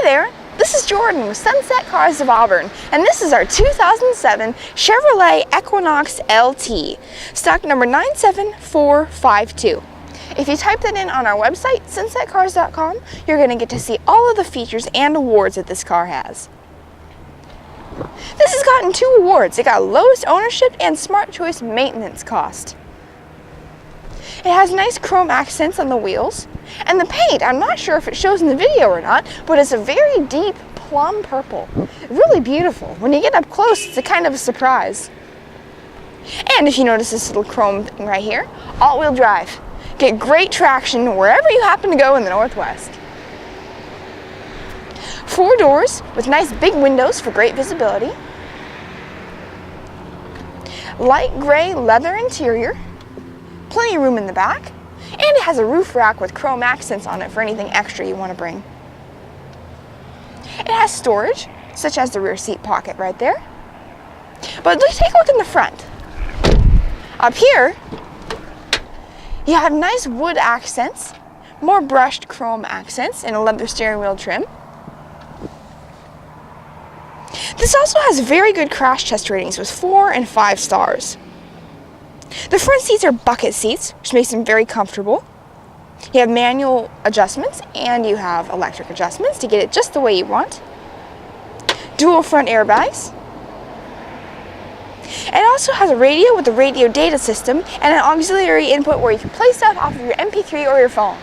there, this is Jordan with Sunset Cars of Auburn, and this is our 2007 Chevrolet Equinox LT, stock number 97452. If you type that in on our website, sunsetcars.com, you're going to get to see all of the features and awards that this car has. This has gotten 2 awards. It got lowest ownership and smart choice maintenance cost. It has nice chrome accents on the wheels, and the paint, I'm not sure if it shows in the video or not, but it's a very deep plum purple. Really beautiful. When you get up close, it's a kind of a surprise. And if you notice this little chrome thing right here, all-wheel drive. Get great traction wherever you happen to go in the Northwest. 4 doors with nice big windows for great visibility. Light gray leather interior. Plenty of room in the back, and it has a roof rack with chrome accents on it for anything extra you want to bring. It has storage, such as the rear seat pocket right there. But let's take a look in the front. Up here, you have nice wood accents, more brushed chrome accents, and a leather steering wheel trim. This also has very good crash test ratings with 4 and 5 stars. The front seats are bucket seats, which makes them very comfortable. You have manual adjustments and you have electric adjustments to get it just the way you want. Dual front airbags. It also has a radio with a radio data system and an auxiliary input where you can play stuff off of your MP3 or your phone.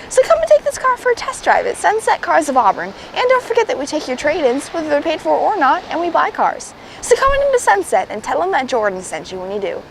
So come and take this car for a test drive at Sunset Cars of Auburn. And don't forget that we take your trade-ins, whether they're paid for or not, and we buy cars. So come on into Sunset and tell them that Jordan sent you when you do.